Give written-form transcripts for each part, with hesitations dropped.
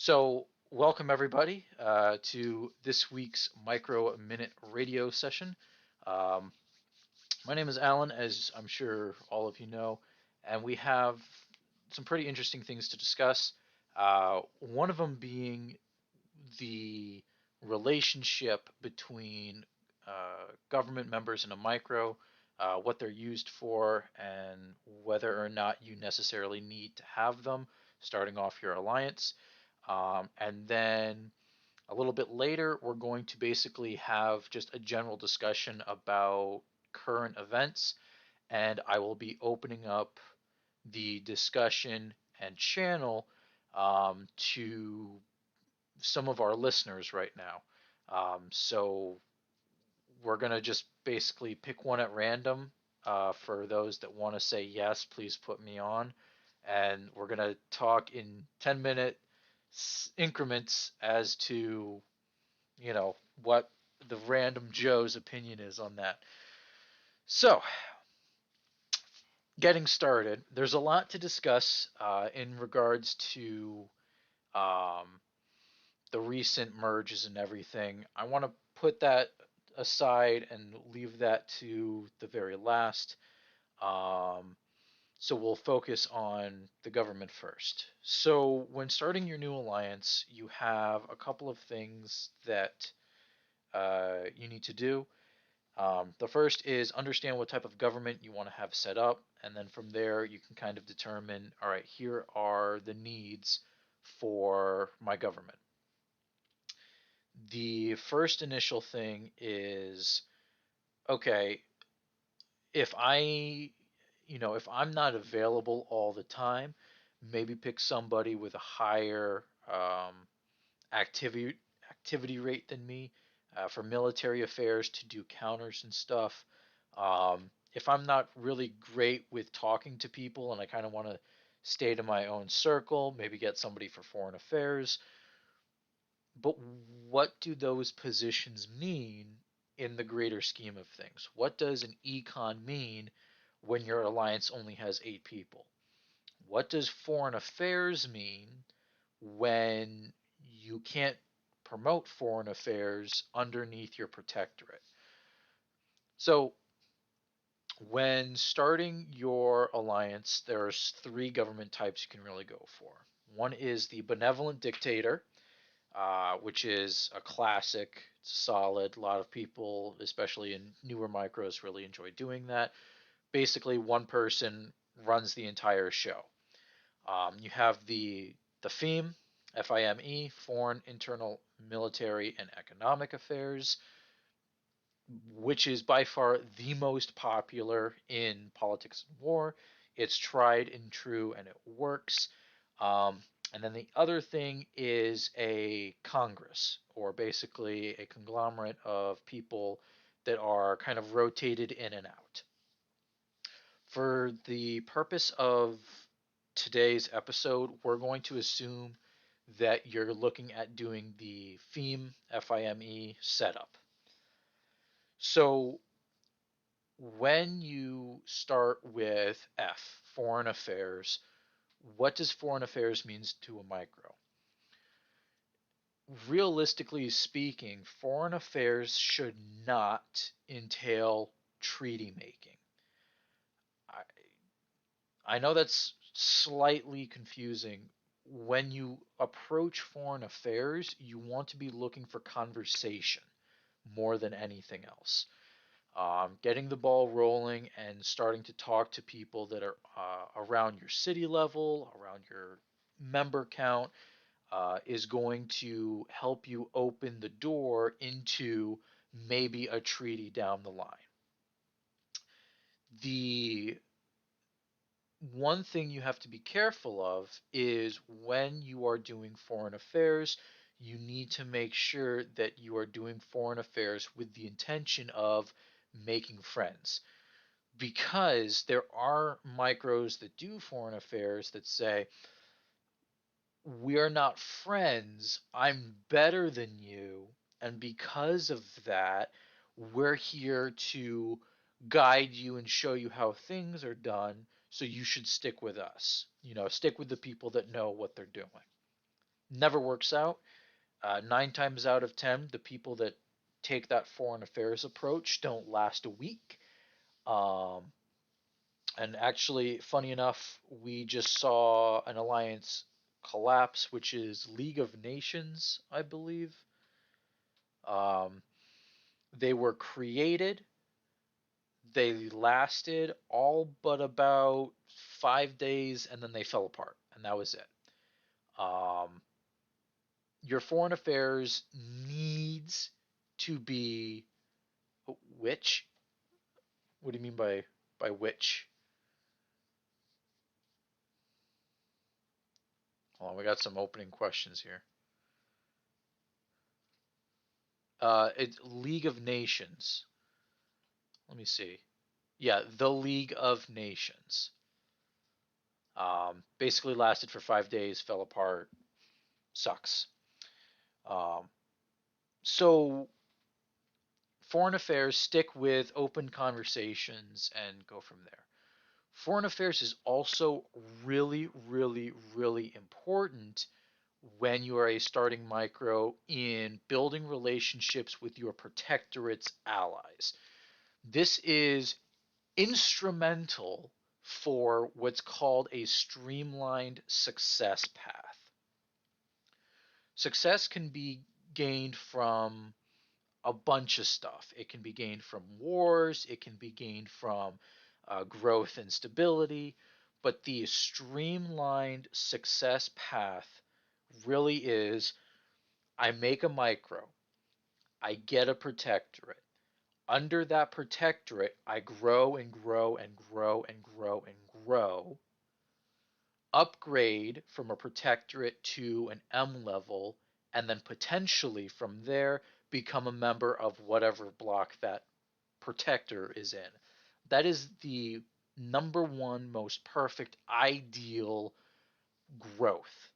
Welcome everybody to this week's Micro Minute radio session. Um, my name is Alan, as I'm sure all of you know, and we have some pretty interesting things to discuss. One of them being the relationship between government members in a micro, what they're used for, and whether or not you necessarily need to have them starting off your alliance. And then a little bit later, we're going to basically have just a general discussion about current events, and I will be opening up the discussion and channel to some of our listeners right now. So we're going to just basically pick one at random. For those that want to say yes, please put me on. And we're going to talk in 10-minute increments as to, what the random Joe's opinion is on that. So, getting started, there's a lot to discuss in regards to um, the recent merges and everything. I want to put that aside and leave that to the very last. Um, so we'll focus on the government first. So when starting your new alliance, you have a couple of things that you need to do. The first is understand what type of government you want to have set up, and then from there you can kind of determine, all right, here are the needs for my government. The first initial thing is, okay, if if I'm not available all the time, maybe pick somebody with a higher activity activity rate than me for military affairs to do counters and stuff. If I'm not really great with talking to people and I kind of want to stay to my own circle, maybe get somebody for foreign affairs. But what do those positions mean in the greater scheme of things? What does an econ mean when your alliance only has 8 people? What does foreign affairs mean when you can't promote foreign affairs underneath your protectorate? So, when starting your alliance, there's 3 government types you can really go for. One is the benevolent dictator, which is a classic. It's solid. A lot of people, especially in newer micros, really enjoy doing that. Basically, one person runs the entire show. You have the FIME, FIME, Foreign, Internal, Military, and Economic Affairs, which is by far the most popular in politics and war. It's tried and true, and it works. And then the other thing is a Congress, or basically a conglomerate of people that are kind of rotated in and out. For the purpose of today's episode, we're going to assume that you're looking at doing the FIME, FIME setup. So when you start with F, foreign affairs, what does foreign affairs means to a micro? Realistically speaking, foreign affairs should not entail treaty making. I, I know that's slightly confusing. When you approach foreign affairs, you want to be looking for conversation more than anything else. Getting the ball rolling and starting to talk to people that are around your city level, around your member count, is going to help you open the door into maybe a treaty down the line. The one thing you have to be careful of is when you are doing foreign affairs, you need to make sure that you are doing foreign affairs with the intention of making friends. Because there are micros that do foreign affairs that say, we're not friends, I'm better than you, and because of that, we're here to guide you and show you how things are done, so you should stick with us. Stick with the people that know what they're doing. Never works out. 9 times out of 10, the people that take that foreign affairs approach don't last a week. Um, and actually, funny enough, we just saw an alliance collapse, which is League of Nations, I believe. Um, they were created, they lasted all but about 5 days, and then they fell apart, and that was it. Um, your foreign affairs needs to be which? What do you mean by which? Hold on, we got some opening questions here. It's League of Nations. Let me see. Yeah, the League of Nations. Basically lasted for 5 days, fell apart, sucks. Um, so foreign affairs, stick with open conversations and go from there. Foreign affairs is also really, really, really important when you are a starting micro in building relationships with your protectorate's allies. This is instrumental for what's called a streamlined success path. Success can be gained from a bunch of stuff. It can be gained from wars, it can be gained from growth and stability, but the streamlined success path really is I make a micro, I get a protectorate. Under that protectorate, I grow and grow and grow and grow and grow, upgrade from a protectorate to an M level, and then potentially from there become a member of whatever block that protector is in. That is the number one most perfect ideal growth.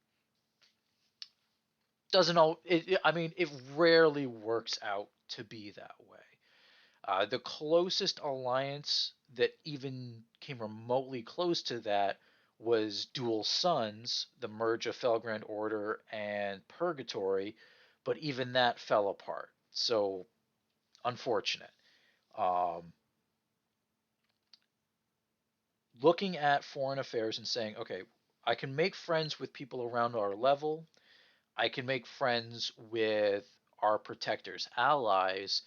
Doesn't all it, I mean it rarely works out to be that way. The closest alliance that even came remotely close to that was Dual Suns, the merge of Felgrand Order and Purgatory, but even that fell apart. So unfortunate. Um, Looking at foreign affairs and saying, okay, I can make friends with people around our level. I can make friends with our protectors' allies.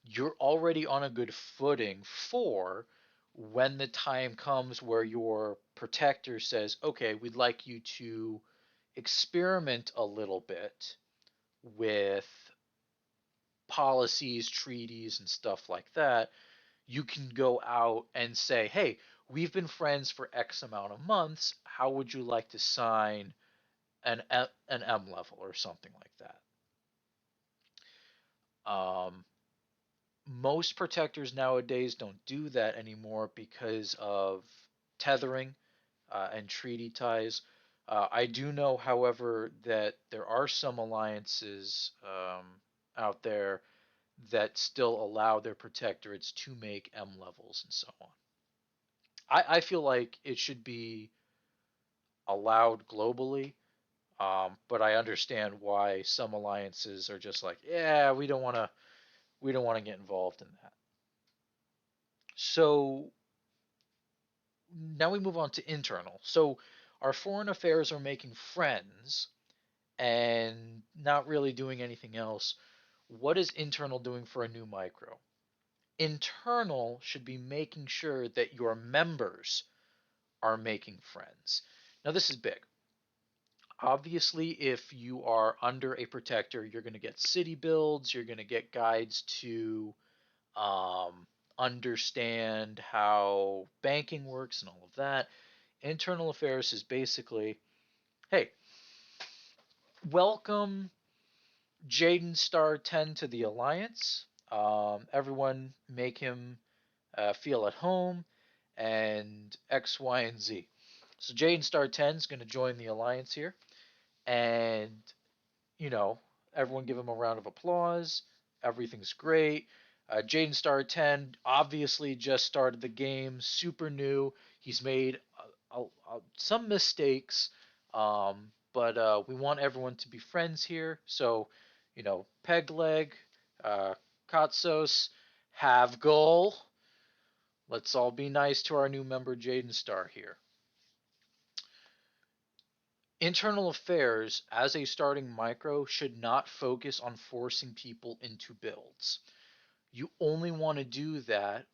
You're already on a good footing for when the time comes where your protector says, okay, we'd like you to experiment a little bit with policies, treaties, and stuff like that. You can go out and say, hey, we've been friends for X amount of months. How would you like to sign an M level or something like that? Most protectors nowadays don't do that anymore because of tethering and treaty ties. I do know, however, that there are some alliances out there that still allow their protectorates to make M levels and so on. I feel like it should be allowed globally, but I understand why some alliances are just like, yeah, we don't want to get involved in that. So now we move on to internal. So our foreign affairs are making friends and not really doing anything else. What is internal doing for a new micro? Internal should be making sure that your members are making friends. Now, this is big. Obviously, if you are under a protector, you're going to get city builds, you're going to get guides to understand how banking works and all of that. Internal affairs is basically, hey, welcome Jaden Star 10 to the Alliance. Everyone make him feel at home and X, Y, and Z. So Jaden Star 10 is going to join the Alliance here. And, you know, everyone give him a round of applause. Everything's great. Jaden Star 10 obviously just started the game, super new. He's made some mistakes, but we want everyone to be friends here. So, Pegleg, uh, Katsos, have goal. Let's all be nice to our new member Jaden Star here. Internal affairs as a starting micro should not focus on forcing people into builds. You only want to do that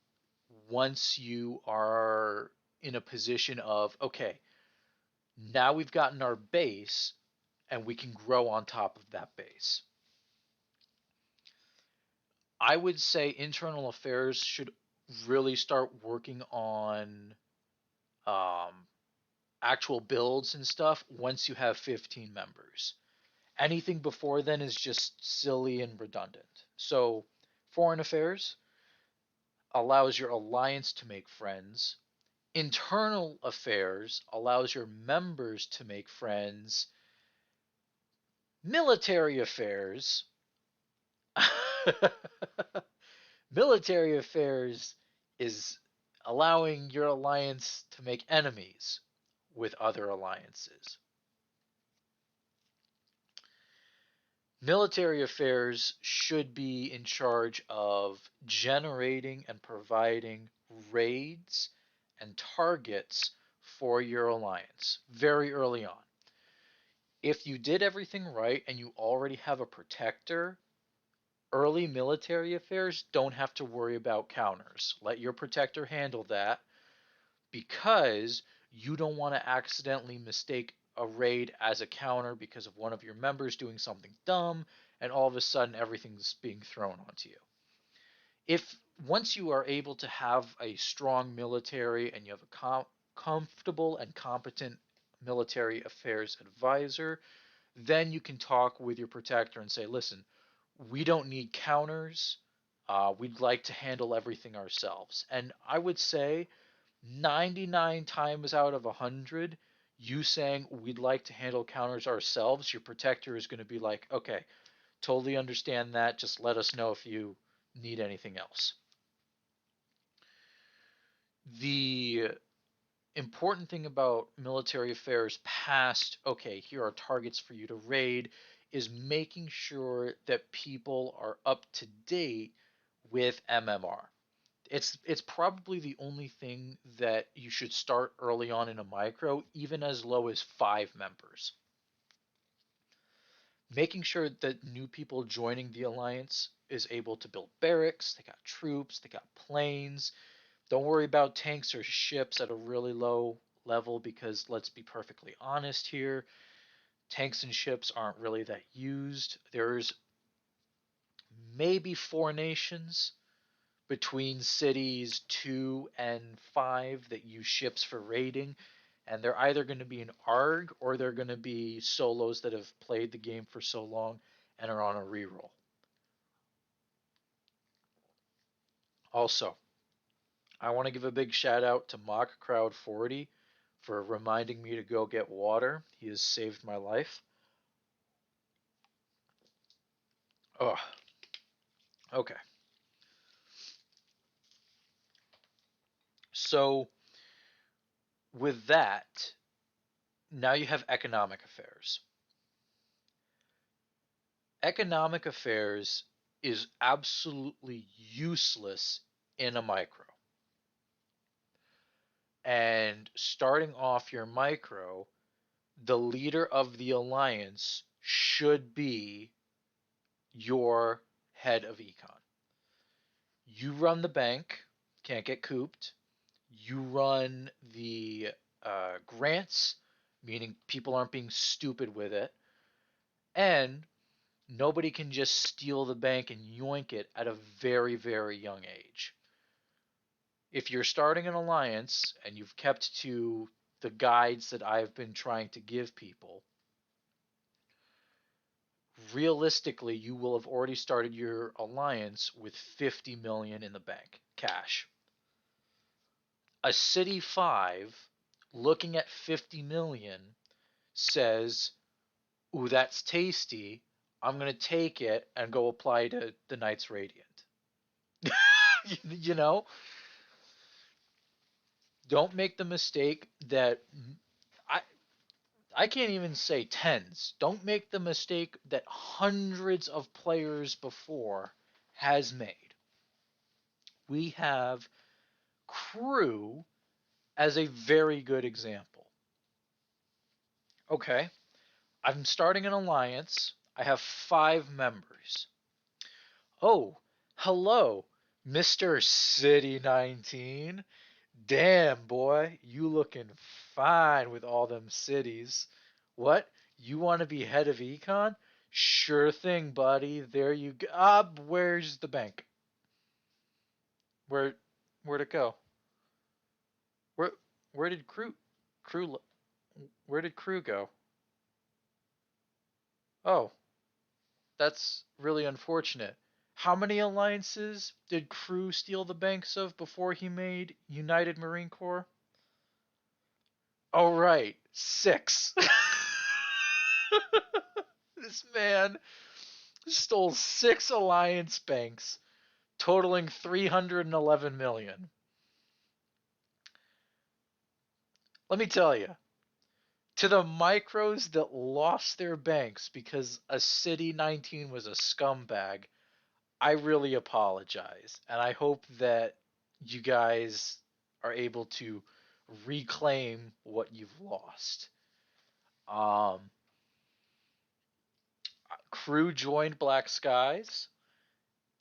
once you are in a position of, okay, now we've gotten our base and we can grow on top of that base. I would say internal affairs should really start working on um, actual builds and stuff once you have 15 members. Anything before then is just silly and redundant. So, foreign affairs allows your alliance to make friends. Internal affairs allows your members to make friends. Military affairs military affairs is allowing your alliance to make enemies with other alliances. Military affairs should be in charge of generating and providing raids and targets for your alliance very early on. If you did everything right and you already have a protector, early military affairs don't have to worry about counters. Let your protector handle that because you don't want to accidentally mistake a raid as a counter because of one of your members doing something dumb and all of a sudden everything's being thrown onto you. If once you are able to have a strong military and you have a comfortable and competent military affairs advisor, then you can talk with your protector and say, listen, we don't need counters. We'd like to handle everything ourselves. And I would say 99 times out of 100, you saying we'd like to handle counters ourselves, your protector is going to be like, okay, totally understand that. Just let us know if you need anything else. The important thing about military affairs past, okay, here are targets for you to raid, is making sure that people are up to date with MMR. It's probably the only thing that you should start early on in a micro, even as low as 5 members. Making sure that new people joining the alliance is able to build barracks, they got troops, they got planes. Don't worry about tanks or ships at a really low level because let's be perfectly honest here, tanks and ships aren't really that used. There's maybe 4 nations between cities 2 and 5 that use ships for raiding, and they're either going to be an ARG or they're going to be solos that have played the game for so long and are on a reroll. Also, I want to give a big shout out to Mock Crowd 40 for reminding me to go get water. He has saved my life. Oh, okay. So, with that, now you have economic affairs. Economic affairs is absolutely useless in a micro. And starting off your micro, the leader of the alliance should be your head of econ. You run the bank, can't get cooped. You run the grants, meaning people aren't being stupid with it. And nobody can just steal the bank and yoink it at a very, very young age. If you're starting an alliance and you've kept to the guides that I've been trying to give people, realistically, you will have already started your alliance with 50 million in the bank, cash. A City 5 looking at 50 million says, ooh, that's tasty. I'm going to take it and go apply to the Knights Radiant. you know, don't make the mistake that I I can't even say tens. Don't make the mistake that hundreds of players before has made. We have Crew as a very good example. Okay, I'm starting an alliance. I have 5 members. Oh, hello, Mr. City 19. Damn, boy, you looking fine with all them cities. What? You want to be head of econ? Sure thing, buddy. There you go. Where's the bank? Where, where'd it go? Where, where did crew, where did crew go? Oh, that's really unfortunate. How many alliances did Crew steal the banks of before he made United Marine Corps? Oh, right, 6. This man stole 6 alliance banks, totaling 311 million. Let me tell you, to the micros that lost their banks because a City 19 was a scumbag, I really apologize. And I hope that you guys are able to reclaim what you've lost. Um, Crew joined Black Skies,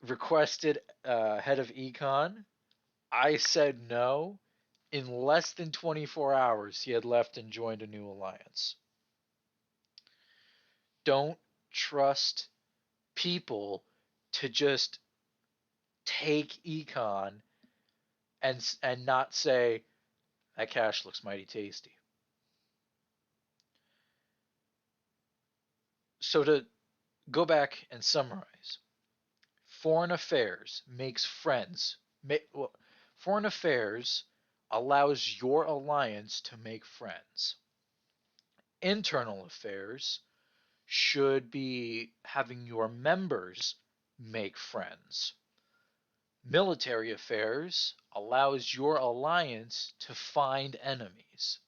requested head of econ. I said no. In less than 24 hours, he had left and joined a new alliance. Don't trust people to just take econ and not say that cash looks mighty tasty. So to go back and summarize, foreign affairs makes friends. Well, foreign affairs allows your alliance to make friends. Internal affairs should be having your members make friends. Military affairs allows your alliance to find enemies.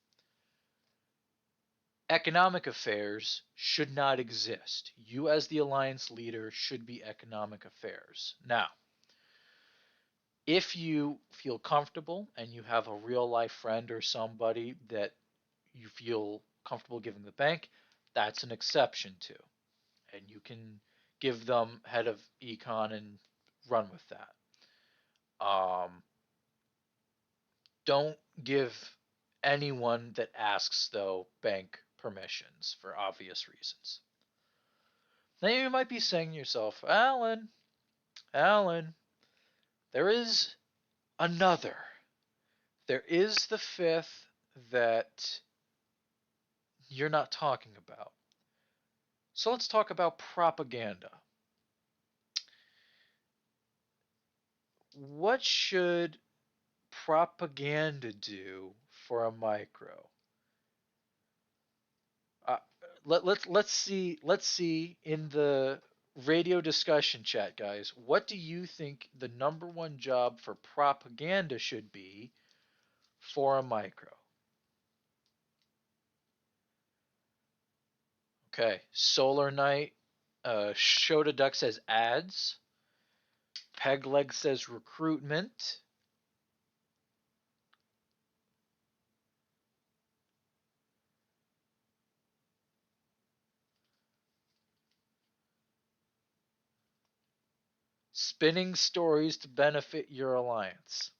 Economic affairs should not exist. You, as the alliance leader, should be economic affairs. Now, if you feel comfortable and you have a real life friend or somebody that you feel comfortable giving the bank, that's an exception to. And you can give them head of econ and run with that. Don't give anyone that asks, though, bank permissions for obvious reasons. Now you might be saying to yourself, Alan, there is another. There is the fifth that you're not talking about. So let's talk about propaganda. What should propaganda do for a micro? Uh, let's see in the radio discussion chat, guys. What do you think the number one job for propaganda should be for a micro? Okay, Solar Knight, Shota Duck says ads. Pegleg says recruitment. Spinning stories to benefit your alliance.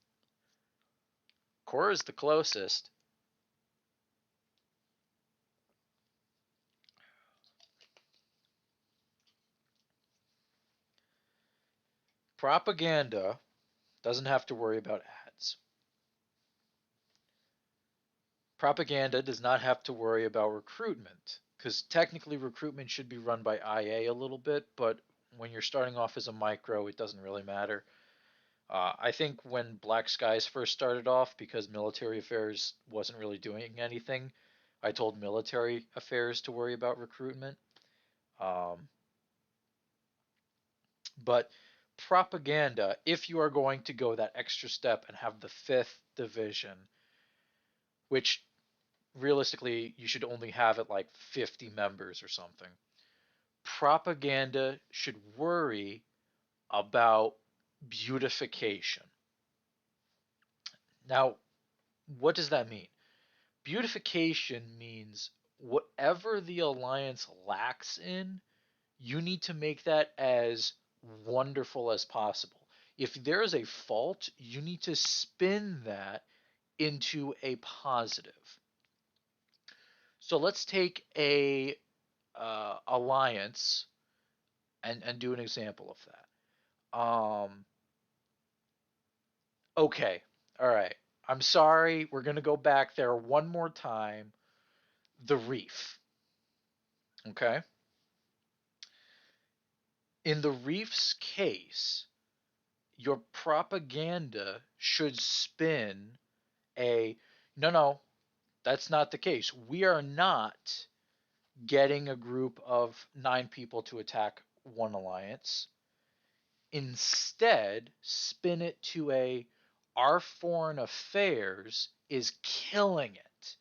Core is the closest. Propaganda doesn't have to worry about ads. Propaganda does not have to worry about recruitment, because technically recruitment should be run by IA a little bit, but when you're starting off as a micro, it doesn't really matter. I think when Black Skies first started off, because military affairs wasn't really doing anything, I told military affairs to worry about recruitment. Um, but propaganda, if you are going to go that extra step and have the fifth division, which realistically, you should only have it like 50 members or something. Propaganda should worry about beautification. Now, what does that mean? Beautification means whatever the alliance lacks in, you need to make that as wonderful as possible. If there is a fault, you need to spin that into a positive. So let's take a alliance and do an example of that. Okay, all right. I'm sorry. We're gonna go back there one more time. The Reef. Okay. In the Reef's case, your propaganda should spin a no, no, that's not the case. We are not getting a group of 9 people to attack one alliance. Instead, spin it to a our foreign affairs is killing it,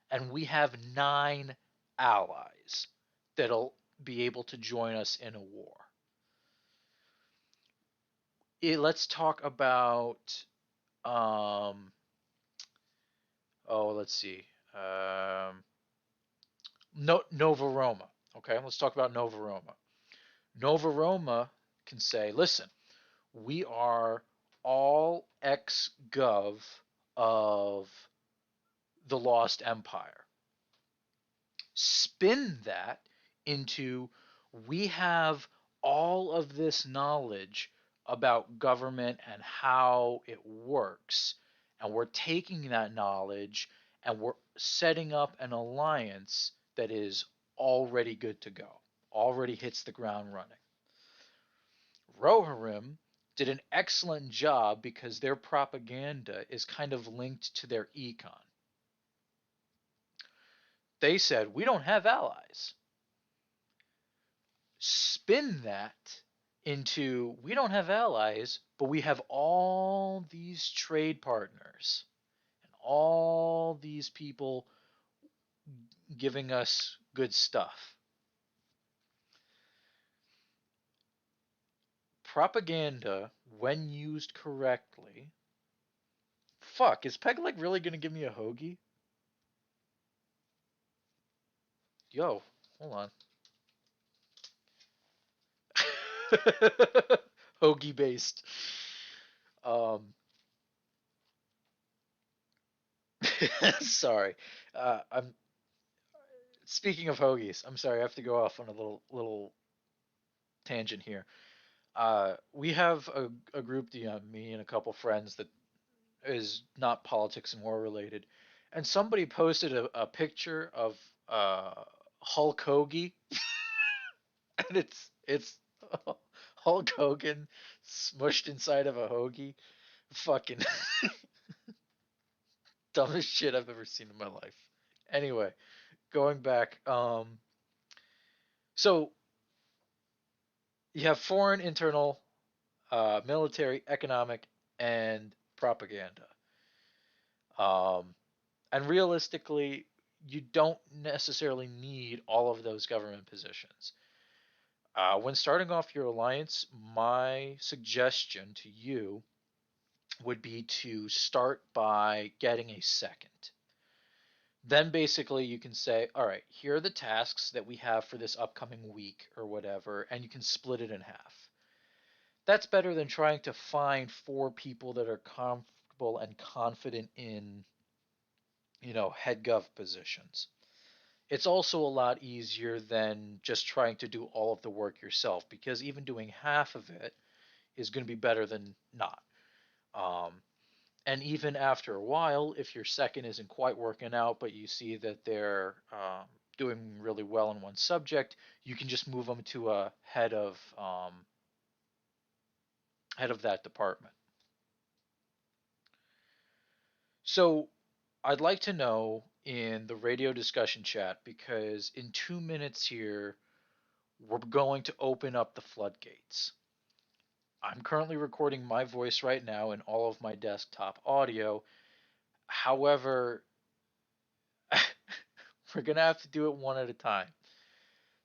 and we have 9 allies that'll be able to join us in a war. Let's talk about um, let's see. Um, no, Nova Roma. Okay, let's talk about Nova Roma. Nova Roma can say, listen, we are all ex-gov of the Lost Empire. Spin that into we have all of this knowledge about government and how it works, and we're taking that knowledge and we're setting up an alliance that is already good to go, already hits the ground running. Rohirrim did an excellent job because their propaganda is kind of linked to their econ. They said, we don't have allies. Spin that into we don't have allies, but we have all these trade partners and all these people giving us good stuff. Propaganda, when used correctly. Fuck, is Peg Leg really gonna give me a hoagie? Yo, hold on. Hoagie based. Um, sorry. I'm speaking of hoagies. I'm sorry. I have to go off on a little tangent here. We have a group, me and a couple friends that is not politics and war related, and somebody posted a picture of uh, Hulk Hogan, and it's Hulk Hogan smushed inside of a hoagie. Fucking dumbest shit I've ever seen in my life. Anyway, going back, so you have foreign, internal, military, economic, and propaganda. Um, and realistically, you don't necessarily need all of those government positions. When starting off your alliance, my suggestion to you would be to start by getting a second. Then basically you can say, all right, here are the tasks that we have for this upcoming week or whatever, and you can split it in half. That's better than trying to find 4 people that are comfortable and confident in, head gov positions. It's also a lot easier than just trying to do all of the work yourself because even doing half of it is going to be better than not. Um, and even after a while, if your second isn't quite working out, but you see that they're doing really well in one subject, you can just move them to a head of that department. So I'd like to know in the radio discussion chat because in 2 minutes here we're going to open up the floodgates. I'm currently recording my voice right now in all of my desktop audio. However, We're gonna have to do it one at a time.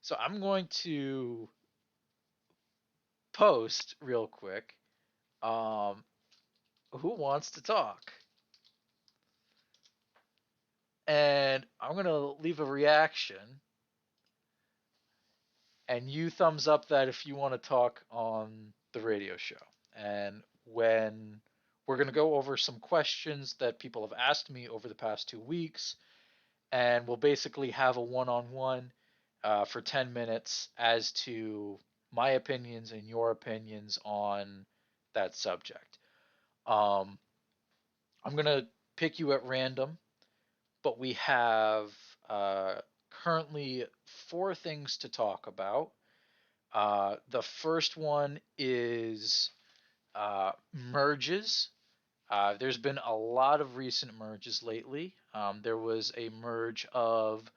So I'm going to post real quick. Um, who wants to talk? And I'm gonna leave a reaction, and you thumbs up that if you want to talk on the radio show. And when we're gonna go over some questions that people have asked me over the past 2 weeks, and we'll basically have a one-on-one for 10 minutes as to my opinions and your opinions on that subject. Um, I'm going to pick you at random, but we have uh, currently four things to talk about. The first one is merges. There's been a lot of recent merges lately. There was a merge of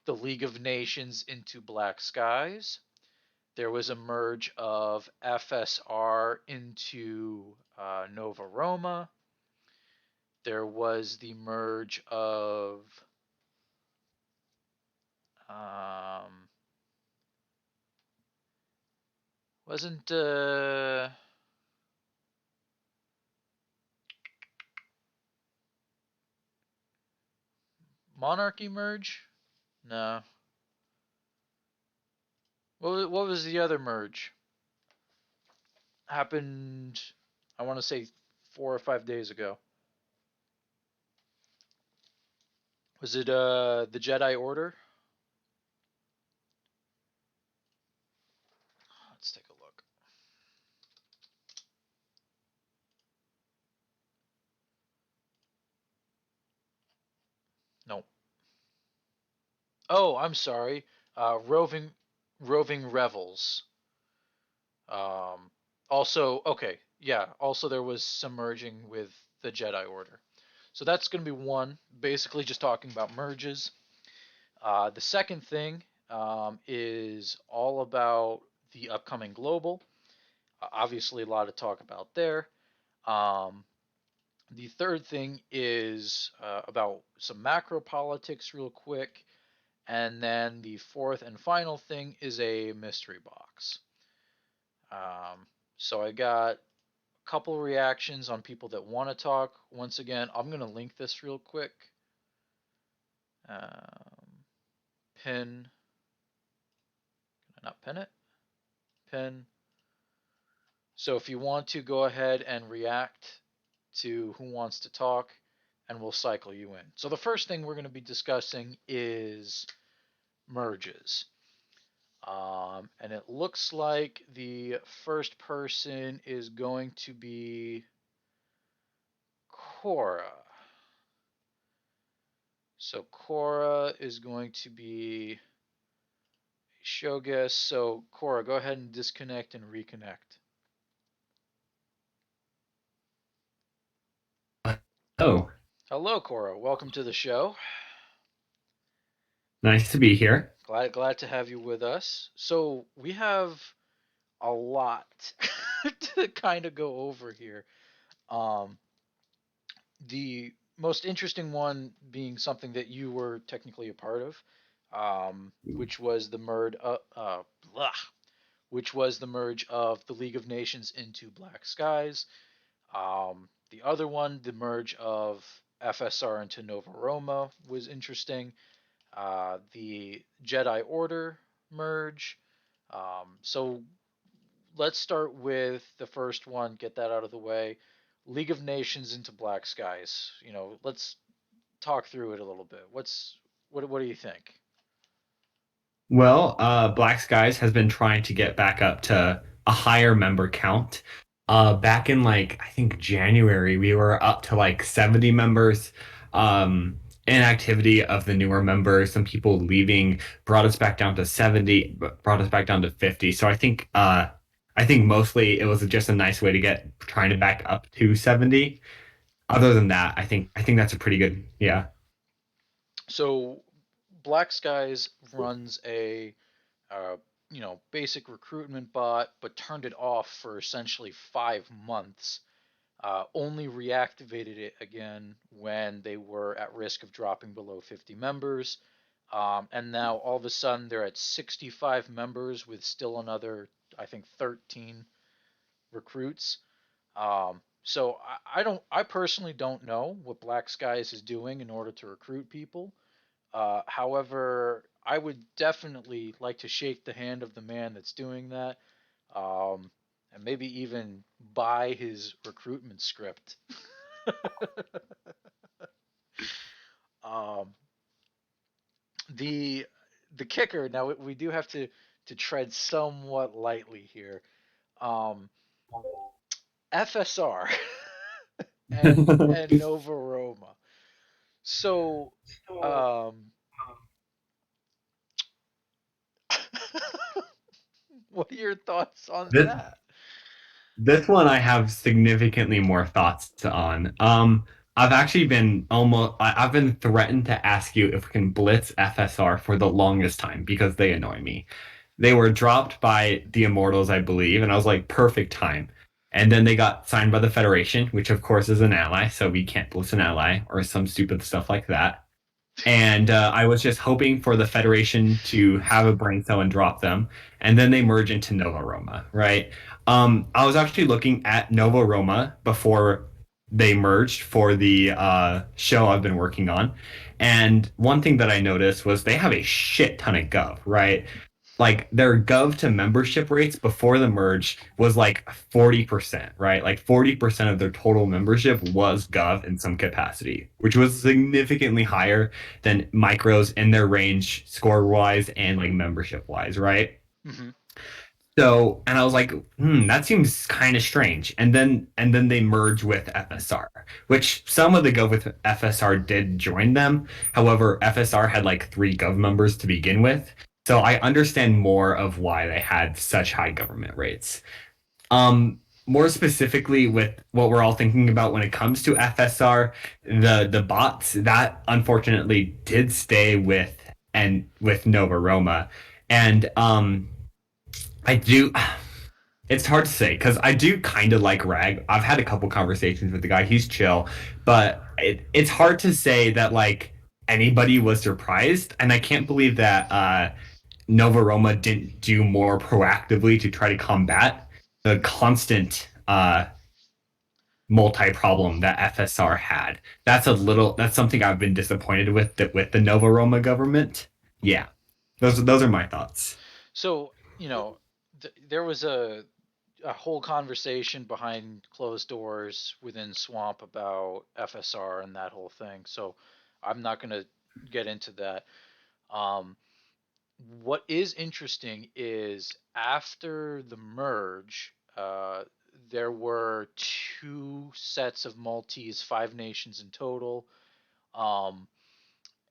the League of Nations into Black Skies. There was a merge of FSR into Nova Roma. There was the merge of um, wasn't Monarchy merge? No. What was the other merge? Happened, I want to say 4 or 5 days ago. Was it the Jedi Order? Let's take a look. No. Oh, I'm sorry. Roving Revels. Um, Also, okay, yeah. Also, there was some merging with the Jedi Order. So that's going to be one. Basically, just talking about merges. The second thing is all about the upcoming global. Obviously, a lot to talk about there. Um, the third thing is about some macro politics, real quick. And then the fourth and final thing is a mystery box. Um, so I got a couple reactions on people that want to talk. Once again, I'm going to link this real quick. Um, Pin, not pin it, pin. So if you want to go ahead and react to who wants to talk, and we'll cycle you in. So the first thing we're going to be discussing is merges. And it looks like the first person is going to be Cora. So Cora is going to be show guest. So Cora, go ahead and disconnect and reconnect. Oh, Hello, Cora. Welcome to the show. nice to be here. Glad to have you with us. So we have a lot to kind of go over here. Um, the most interesting one being something that you were technically a part of, which was the which was the merge of the League of Nations into Black Skies. The other one, the merge of FSR into Nova Roma, was interesting. The Jedi Order merge. So let's start with the first one, get that out of the way. League of Nations into Black Skies. Let's talk through it a little bit. What do you think? Well, Black Skies has been trying to get back up to a higher member count. Back in I think January, we were up to 70 members. Inactivity of the newer members, some people leaving, brought us back down to 70, brought us back down to 50. So I think mostly it was just a nice way to get trying to back up to 70. Other than that, I think that's a pretty good, yeah. So Black Skies runs a basic recruitment bot, but turned it off for essentially 5 months. Only reactivated it again when they were at risk of dropping below 50 members. And now all of a sudden they're at 65 members with still another, I think, 13 recruits. So I personally don't know what Black Skies is doing in order to recruit people. However, I would definitely like to shake the hand of the man that's doing that, um, and maybe even buy his recruitment script. um, the the kicker now, we do have to tread somewhat lightly here. Um, FSR and Nova Roma. So, um, what are your thoughts on This that? this one I have significantly more thoughts on. I've actually been I've been threatened to ask you if we can blitz FSR for the longest time because they annoy me. They were dropped by the Immortals, I believe, and I was like, perfect time. And then they got signed by the Federation, which of course is an ally, so we can't blitz an ally or some stupid stuff like that. And I was just hoping for the Federation to have a brain cell and drop them, and then they merge into Nova Roma, right? I was actually looking at Nova Roma before they merged for the show I've been working on, and one thing that I noticed was they have a shit ton of gov, right? Like their gov to membership rates before the merge was like 40%, right? Like 40% of their total membership was gov in some capacity, which was significantly higher than micros in their range score wise and like membership wise, right? Hmm. So, and I was like, that seems kind of strange. And then they merge with FSR, which some of the Gov with FSR did join them. However, FSR had like three Gov members to begin with. So I understand more of why they had such high government rates. More specifically with what we're all thinking about when it comes to FSR, the bots that unfortunately did stay with Nova Roma. And I do. It's hard to say because I do kind of like Rag. I've had a couple conversations with the guy. He's chill, but it's hard to say that like anybody was surprised, and I can't believe that Nova Roma didn't do more proactively to try to combat the constant multi problem that FSR had. That's something I've been disappointed with the Nova Roma government. Yeah, those are my thoughts. So, there was a whole conversation behind closed doors within Swamp about FSR and that whole thing. So, I'm not going to get into that. Um, what is interesting is after the merge, there were two sets of Maltese, 5 nations in total. Um,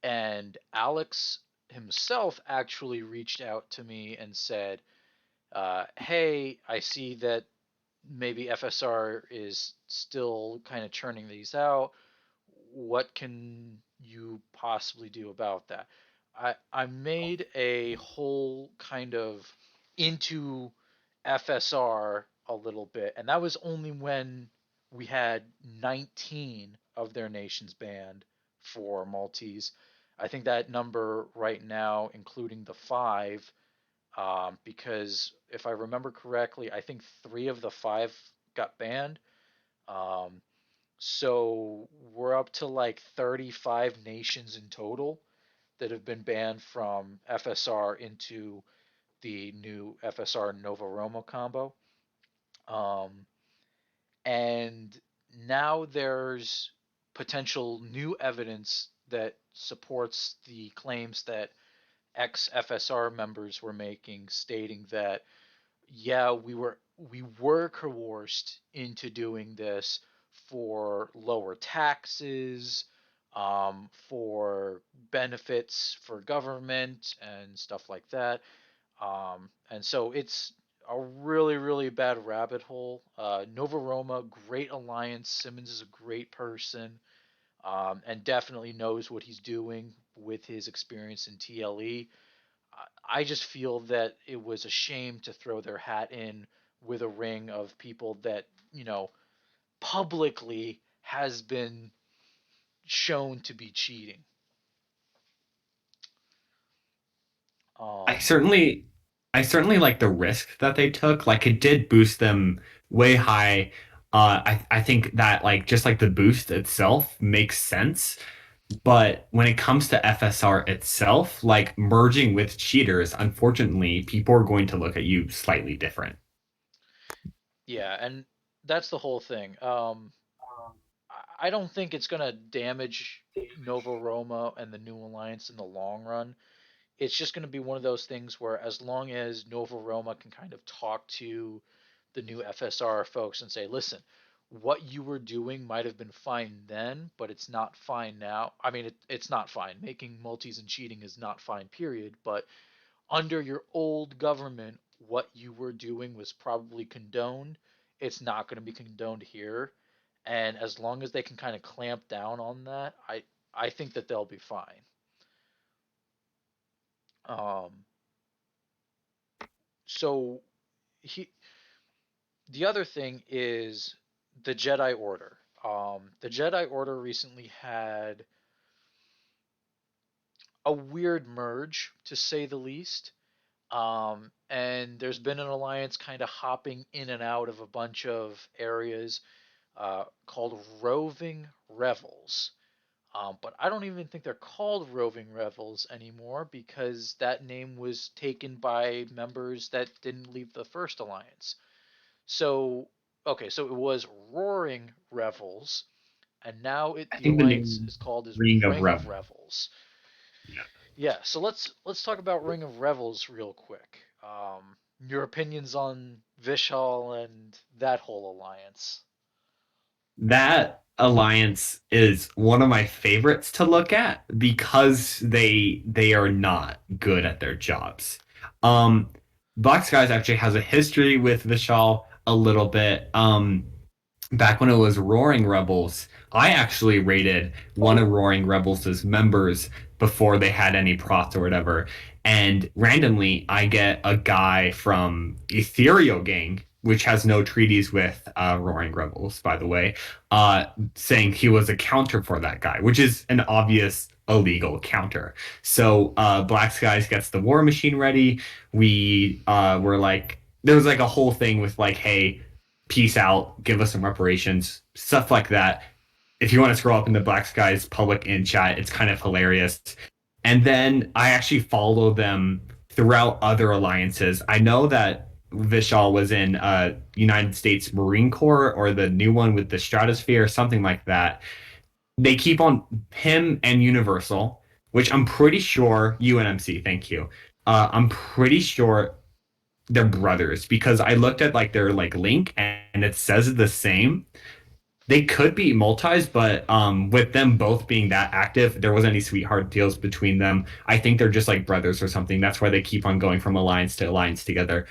and Alex himself actually reached out to me and said, "Hey, I see that maybe FSR is still kind of churning these out. What can you possibly do about that?" I made a whole kind of into FSR a little bit, and that was only when we had 19 of their nations banned for Maltese. I think that number right now, including the five, because if I remember correctly, I think three of the five got banned. Um, so we're up to like 35 nations in total that have been banned from FSR into the new FSR Nova Roma combo. Um, and now there's potential new evidence that supports the claims that ex FSR members were making, stating that yeah, we were coerced into doing this for lower taxes, for benefits for government and stuff like that. And so it's a really, really bad rabbit hole. Nova Roma, great alliance. Simmons is a great person, and definitely knows what he's doing with his experience in TLE. I just feel that it was a shame to throw their hat in with a ring of people that, publicly has been shown to be cheating. I Um, certainly I certainly like the risk that they took. Like it did boost them way high. I think that like just like the boost itself makes sense. But when it comes to FSR itself, like merging with cheaters, unfortunately, people are going to look at you slightly different. yeah, and that's the whole thing. I don't think it's gonna damage Nova Roma and the New Alliance in the long run. It's just gonna be one of those things where as long as Nova Roma can kind of talk to the new FSR folks and say, listen, what you were doing might have been fine then, but it's not fine now. I mean, it's not fine. Making multis and cheating is not fine, period. But under your old government, what you were doing was probably condoned. It's not going to be condoned here. And as long as they can kind of clamp down on that, I think that they'll be fine. Um, so he, the other thing is the Jedi Order. The Jedi Order recently had a weird merge, to say the least. And there's been an alliance kind of hopping in and out of a bunch of areas called Roving Revels. But I don't even think they're called Roving Revels anymore because that name was taken by members that didn't leave the first alliance. So, okay, so it was Roaring Revels, and now I the think the alliance new is called as Ring of Ring Rev. of Revels. Yeah. Yeah, so let's talk about Ring of Revels real quick. Your opinions on Vishal and that whole alliance. That alliance is one of my favorites to look at because they are not good at their jobs. Um, Black Skies actually has a history with Vishal a little bit. Back when it was Roaring Rebels, I actually rated one of Roaring Rebels' members before they had any prots or whatever. And randomly, I get a guy from Ethereal Gang, which has no treaties with Roaring Rebels, by the way, uh, saying he was a counter for that guy, which is an obvious illegal counter. So Black Skies gets the War Machine ready. We were like, there was like a whole thing with like, hey, peace out, give us some reparations, stuff like that. If you want to scroll up in the Black Skies public in chat, it's kind of hilarious. And then I actually follow them throughout other alliances. I know that Vishal was in United States Marine Corps or the new one with the Stratosphere, something like that. They keep on him and Universal, which I'm pretty sure UNMC. Thank you. I'm pretty sure they're brothers because I looked at like their like link and it says the same. They could be multis, but with them both being that active, there wasn't any sweetheart deals between them. I think they're just like brothers or something. That's why they keep on going from alliance to alliance together.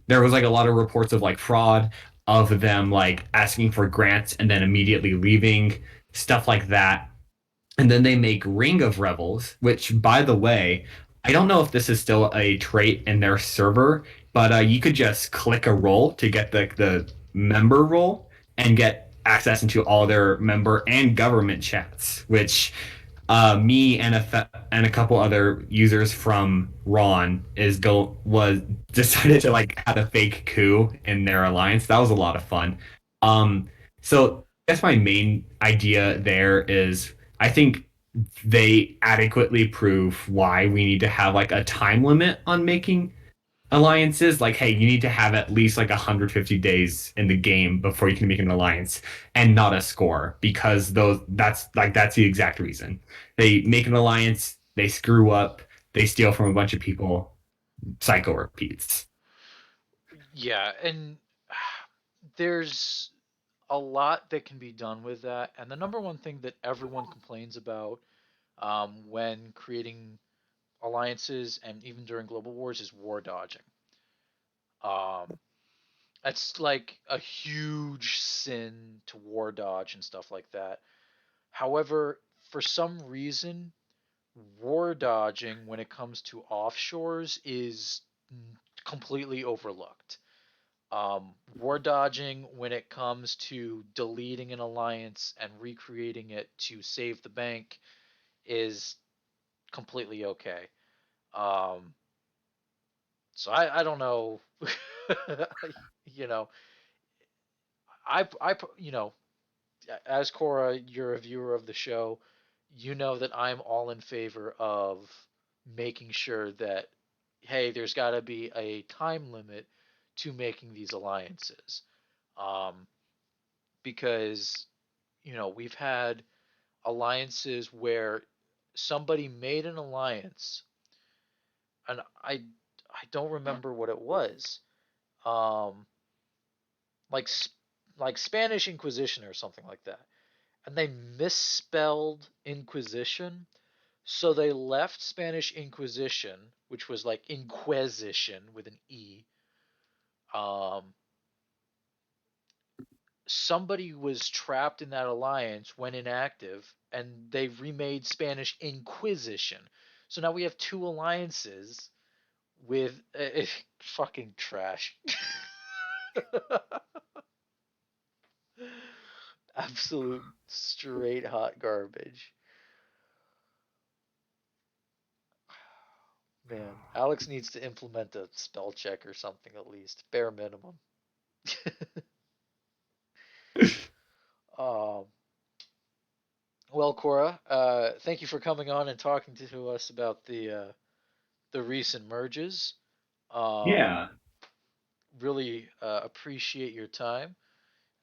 There was like a lot of reports of like fraud of them like asking for grants and then immediately leaving, stuff like that. And then they make Ring of Revels, which, by the way, I don't know if this is still a trait in their server, but you could just click a role to get the member role and get access into all their member and government chats, which me and and a couple other users from Ron is go was decided to like have a fake coup in their alliance. That was a lot of fun. Um, so I guess my main idea there is I think they adequately prove why we need to have like a time limit on making alliances. Like, hey, you need to have at least like 150 days in the game before you can make an alliance and not a score because those that's the exact reason. They make an alliance, they screw up, they steal from a bunch of people, cycle repeats. Yeah, and there's a lot that can be done with that. And the number one thing that everyone complains about when creating alliances and even during global wars is war dodging. Um, that's like a huge sin to war dodge and stuff like that. However, for some reason, war dodging when it comes to offshores is completely overlooked. War dodging when it comes to deleting an alliance and recreating it to save the bank is completely okay. Um, so I don't know. you know, you know, as Cora, you're a viewer of the show, you know that I'm all in favor of making sure that, hey, there's got to be a time limit to making these alliances. Um, because, we've had alliances where somebody made an alliance, and I don't remember what it was. Um, like like Spanish Inquisition or something like that. And they misspelled Inquisition. So they left Spanish Inquisition, which was like Inquisition with an E. Um, Somebody was trapped in that alliance, went inactive, and they remade Spanish Inquisition. So now we have two alliances with fucking trash. Absolute straight hot garbage. Man, Alex needs to implement a spell check or something at least, bare minimum. um, well, Cora, thank you for coming on and talking to us about the recent merges. Um, Yeah. Really appreciate your time.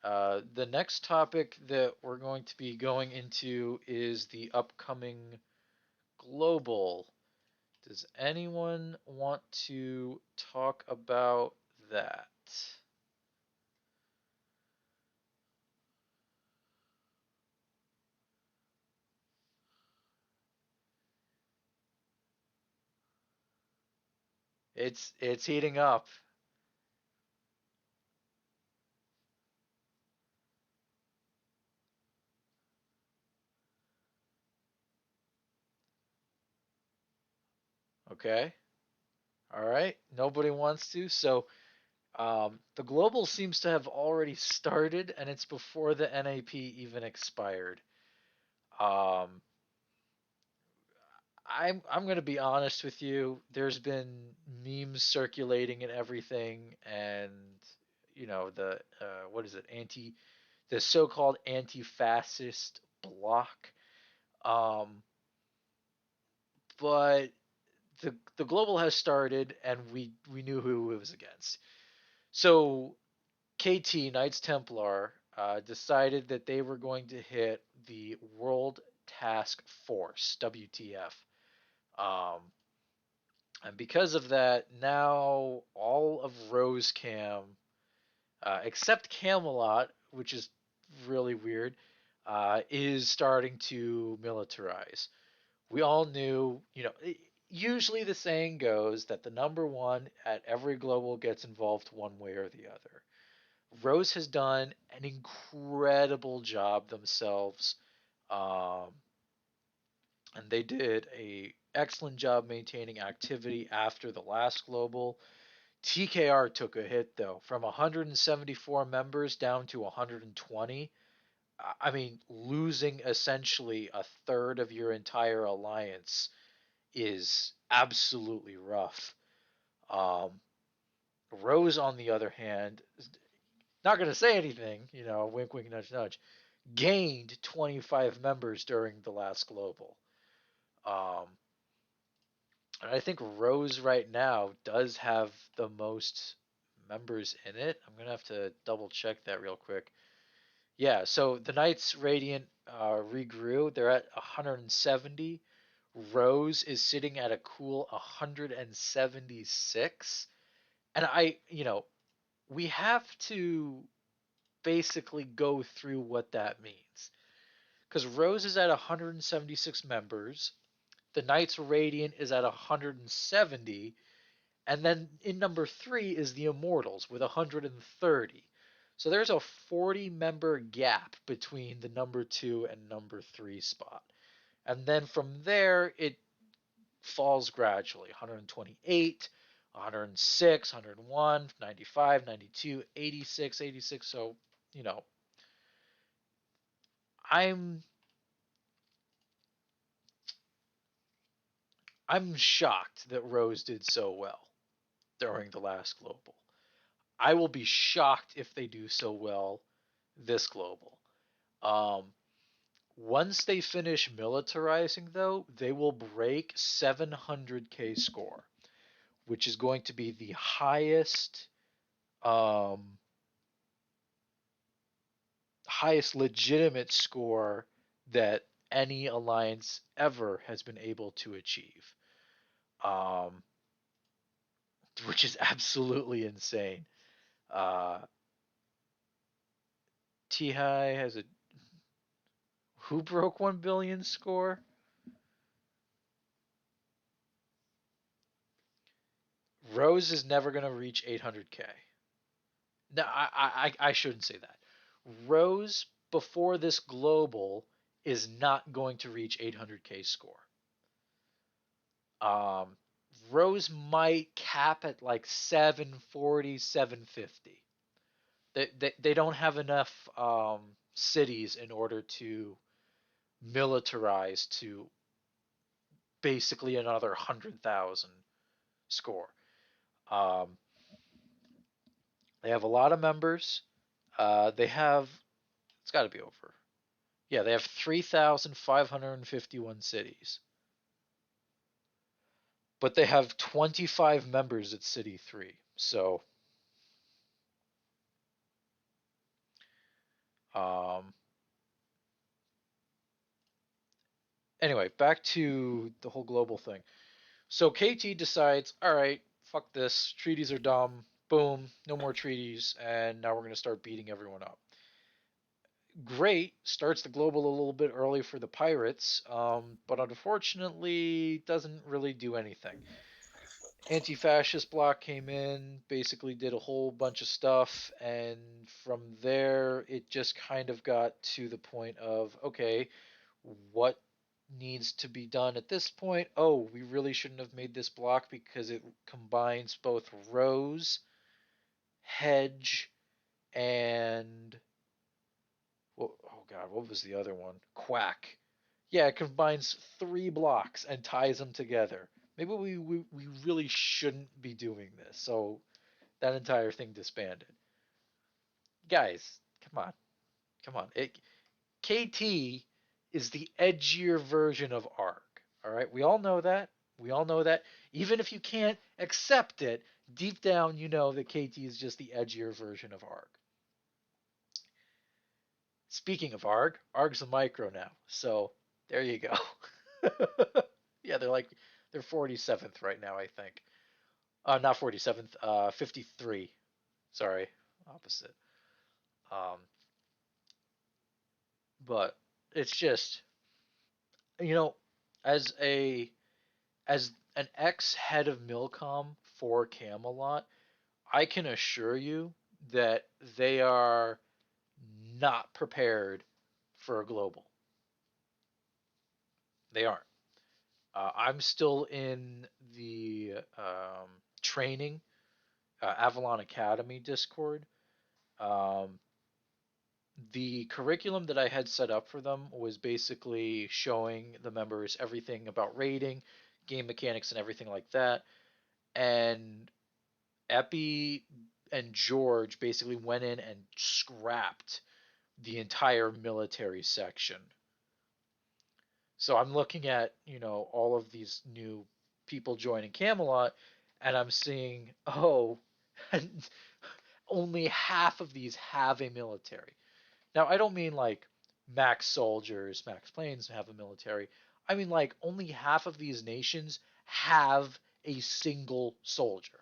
The next topic that we're going to be going into is the upcoming global. Does anyone want to talk about that? It's heating up. Okay. All right. Nobody wants to. So the global seems to have already started, and it's before the NAP even expired. Um, I'm gonna be honest with you. There's been memes circulating and everything, and the what is it? The so-called anti-fascist bloc. Um, but the global has started, and we knew who it was against. So KT Knights Templar decided that they were going to hit the World Task Force (WTF), um, and because of that, now all of Rosecam, except Camelot, which is really weird, is starting to militarize. We all knew, usually the saying goes that the number one at every global gets involved one way or the other. Rose has done an incredible job themselves, um, and they did a excellent job maintaining activity after the last global. TKR took a hit though, from 174 members down to 120. I mean, losing essentially a third of your entire alliance is absolutely rough. Um, Rose, on the other hand, not going to say anything, wink, wink, nudge, nudge, gained 25 members during the last global. Um, and I think Rose right now does have the most members in it. I'm going to have to double check that real quick. Yeah, so the Knights Radiant regrew. They're at 170. Rose is sitting at a cool 176. And we have to basically go through what that means. Because Rose is at 176 members, the Knights Radiant is at 170, and then in number 3 is the Immortals with 130. So there's a 40 member gap between the number 2 and number 3 spot. And then from there, it falls gradually 128, 106, 101, 95, 92, 86, 86. So, you know, I'm I'm shocked that Rose did so well during the last global. I will be shocked if they do so well this global. Um, Once they finish militarizing, though, they will break 700k score, which is going to be the um, highest legitimate score that any alliance ever has been able to achieve, um, which is absolutely insane. Uh, T High has a who broke 1 billion score? Rose is never going to reach 800k. No, I shouldn't say that. Rose before this global is not going to reach 800k score. Um, Rose might cap at like 740, 750. They don't have enough cities in order to militarize to basically another 100,000 score. Um, they have a lot of members. They have, it's got to be over. Yeah, they have 3,551 cities. But they have 25 members at City 3. So, um, anyway, back to the whole global thing. So KT decides, all right, fuck this. Treaties are dumb. Boom, no more treaties, and now we're going to start beating everyone up. Great, starts the global a little bit early for the Pirates, but unfortunately doesn't really do anything. Anti-fascist bloc came in, basically did a whole bunch of stuff, and from there it just kind of got to the point of, okay, what needs to be done at this point? Oh, we really shouldn't have made this block because it combines both Rose, Hedge, and oh god, what was the other one? Quack. Yeah, it combines three blocks and ties them together. Maybe we really shouldn't be doing this. So that entire thing disbanded. Guys, come on. Come on. KT is the edgier version of ARG. All right? We all know that. We all know that. Even if you can't accept it, deep down you know that KT is just the edgier version of ARG. Speaking of ARG, ARG's a micro now. So there you go. Yeah, they're 47th right now, I think. Not 47th, 53. Sorry, opposite. Um, but it's just, you know, as a as an ex head of Milcom for Camelot, I can assure you that they are not prepared for a global. They aren't. I'm still in the training Avalon Academy Discord. Um, the curriculum that I had set up for them was basically showing the members everything about raiding, game mechanics, and everything like that. And Epi and George basically went in and scrapped the entire military section. So I'm looking at, all of these new people joining Camelot, and I'm seeing, oh, only half of these have a military. Now, I don't mean like max soldiers, max planes have a military. I mean like only half of these nations have a single soldier.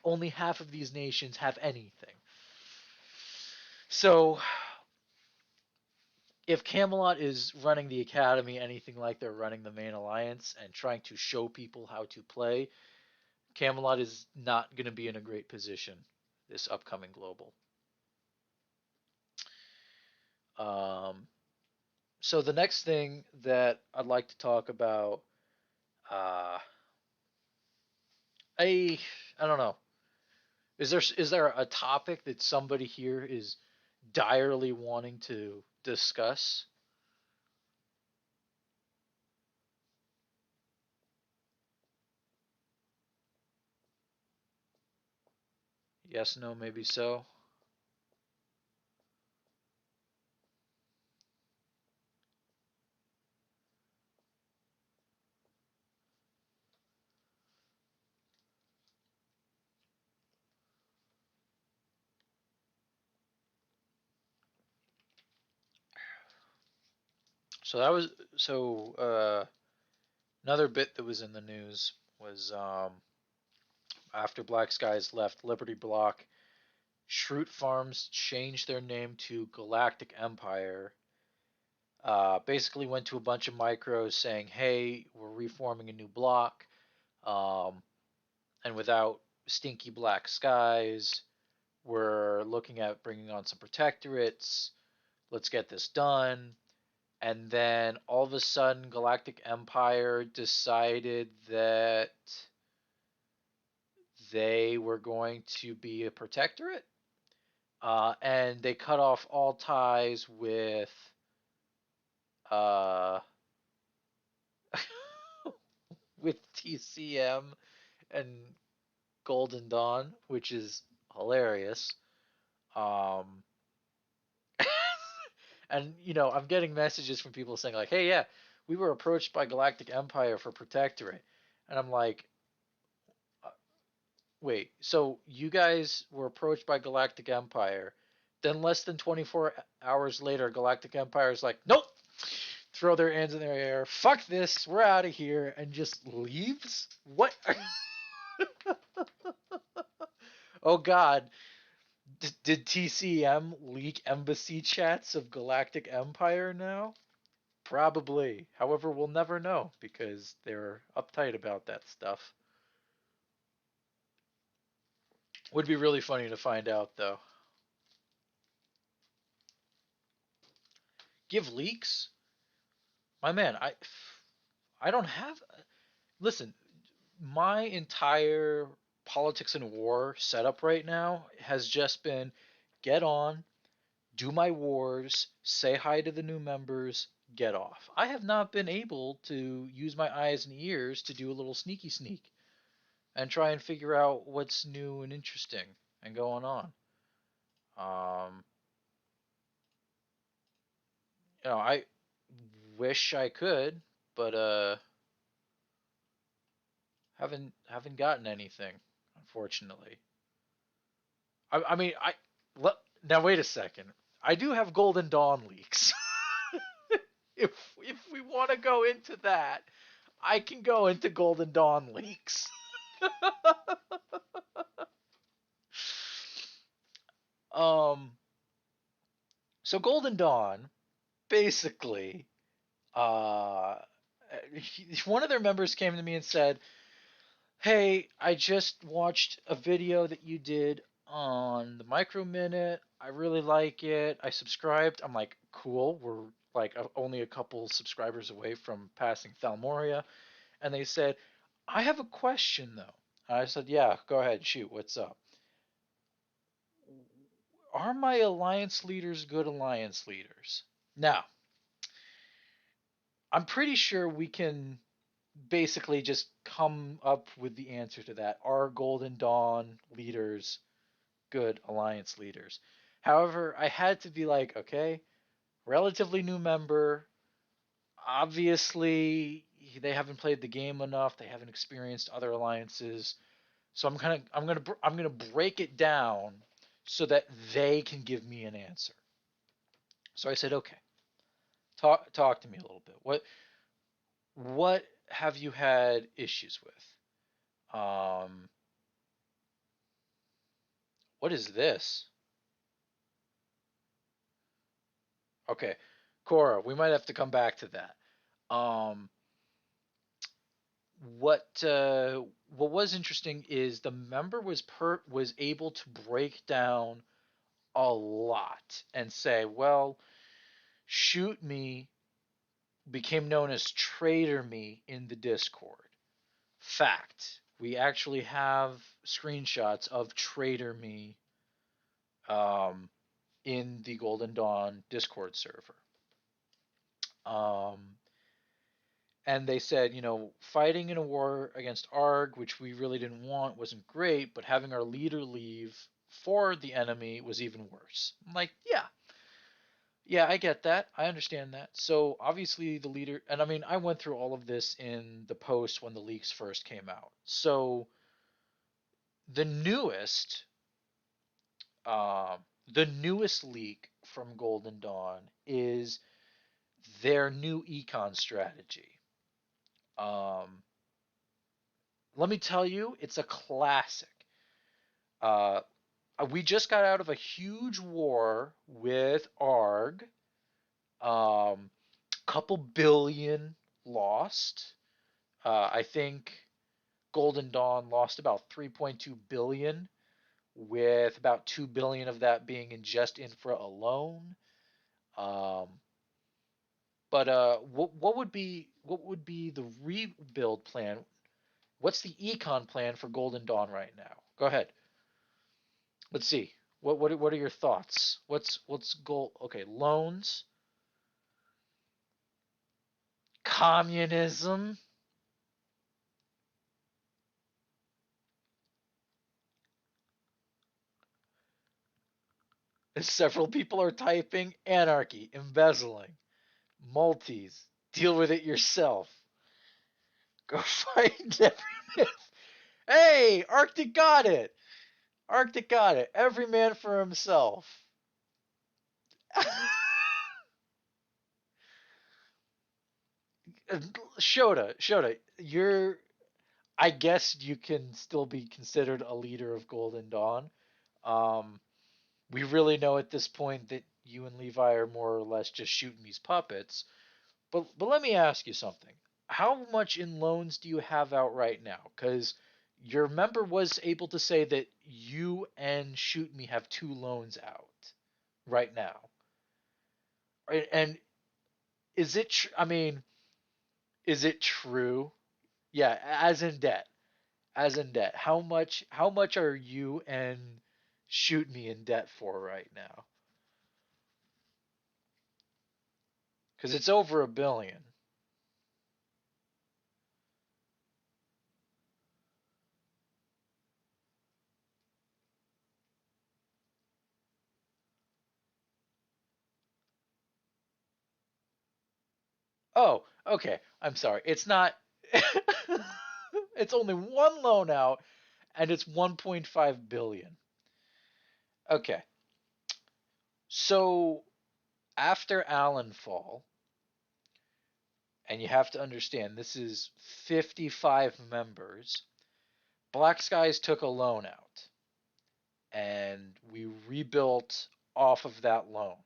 Only half of these nations have anything. So, if Camelot is running the academy anything like they're running the main alliance and trying to show people how to play, Camelot is not going to be in a great position this upcoming global. Um, so the next thing that I'd like to talk about, uh, I I don't know. Is there a topic that somebody here is direly wanting to discuss? Yes, no, maybe so. So that was so another bit that was in the news was after Black Skies left Liberty Block, Schrute Farms changed their name to Galactic Empire. Basically went to a bunch of micros saying, "Hey, we're reforming a new block, um, and without Stinky Black Skies, we're looking at bringing on some protectorates. Let's get this done." And then all of a sudden, Galactic Empire decided that they were going to be a protectorate, and they cut off all ties uh, with TCM and Golden Dawn, which is hilarious. Um, and I'm getting messages from people saying like, "Hey, yeah, we were approached by Galactic Empire for protectorate," and I'm like, uh, "Wait, so you guys were approached by Galactic Empire, then less than 24 hours later, Galactic Empire is like, nope." Throw their hands in their air. Fuck this. We're out of here, and just leaves. What? Oh God, did TCM leak embassy chats of Galactic Empire now? Probably. However, we'll never know because they're uptight about that stuff. Would be really funny to find out though. Give leaks? My man, I don't have listen, my entire politics and war setup right now has just been get on, do my wars, say hi to the new members, get off. I have not been able to use my eyes and ears to do a little sneaky sneak and try and figure out what's new and interesting and going on. Um, I wish I could, but haven't gotten anything, unfortunately. I mean, now wait a second. I do have Golden Dawn leaks. if if we want to go into that, I can go into Golden Dawn leaks. um, so Golden Dawn basically, uh, one of their members came to me and said, "Hey, I just watched a video that you did on the Micro Minute. I really like it. I subscribed." I'm like, "Cool. We're like only a couple subscribers away from passing Thalmoria." And they said, "I have a question though." I said, "Yeah, go ahead, shoot. What's up? Are my alliance leaders good alliance leaders?" Now, I'm pretty sure we can basically just come up with the answer to that. Are Golden Dawn leaders good alliance leaders? However, I had to be like, okay, relatively new member. Obviously, they haven't played the game enough. They haven't experienced other alliances. So I'm gonna break it down so that they can give me an answer. So I said, okay, talk to me a little bit. What have you had issues with? What is this? Okay, Cora, we might have to come back to that. Um, what was interesting is the member was able to break down a lot and say, well, shoot me became known as Trader Me in the Discord. Fact. We actually have screenshots of Trader Me um, in the Golden Dawn Discord server. Um, and they said, fighting in a war against Arg, which we really didn't want, wasn't great, but having our leader leave for the enemy was even worse. I'm like, yeah, yeah, I get that. I understand that. So obviously the leader, and I mean, I went through all of this in the post when the leaks first came out. So the newest, um, the newest leak from Golden Dawn is their new econ strategy. Um, Let me tell you, it's a classic. Uh, we just got out of a huge war with ARG. Couple billion lost. I think Golden Dawn lost about 3.2 billion, with about 2 billion of that being in just infra alone. Um, but what would be the rebuild plan? What's the econ plan for Golden Dawn right now? Go ahead. Let's see. What are your thoughts? What's goal? Okay, loans, communism. Several people are typing anarchy, embezzling, multis. Deal with it yourself. Go find every myth. Hey, Arctic got it. Arctic got it. Every man for himself. Shota, you're. I guess you can still be considered a leader of Golden Dawn. Um, we really know at this point that you and Levi are more or less just shooting these puppets. But let me ask you something. How much in loans do you have out right now? Because your member was able to say that you and Shoot Me have two loans out right now. Right? And is it? I mean, is it true? Yeah, as in debt. As in debt. How much are you and Shoot Me in debt for right now? Because it's over a billion. Oh, okay. I'm sorry. It's not. It's only one loan out, and it's 1.5 billion. Okay. So after Allenfall, and you have to understand this is 55 members. Black Skies took a loan out, and we rebuilt off of that loan.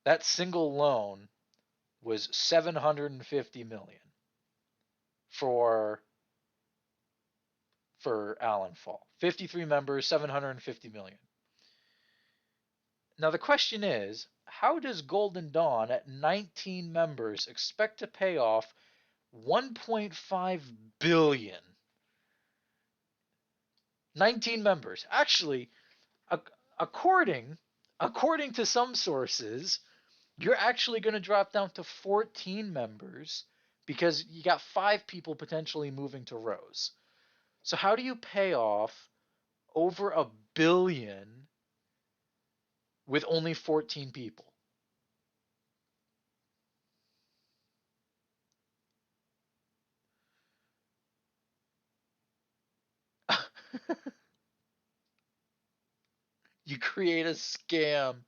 That single loan was 750 million for for Allenfall. 53 members, 750 million. Now the question is, how does Golden Dawn at 19 members expect to pay off 1.5 billion? 19 members. Actually, according according to some sources, you're actually going to drop down to 14 members because you got 5 people potentially moving to Rose. So how do you pay off over a billion with only 14 people? You create a scam.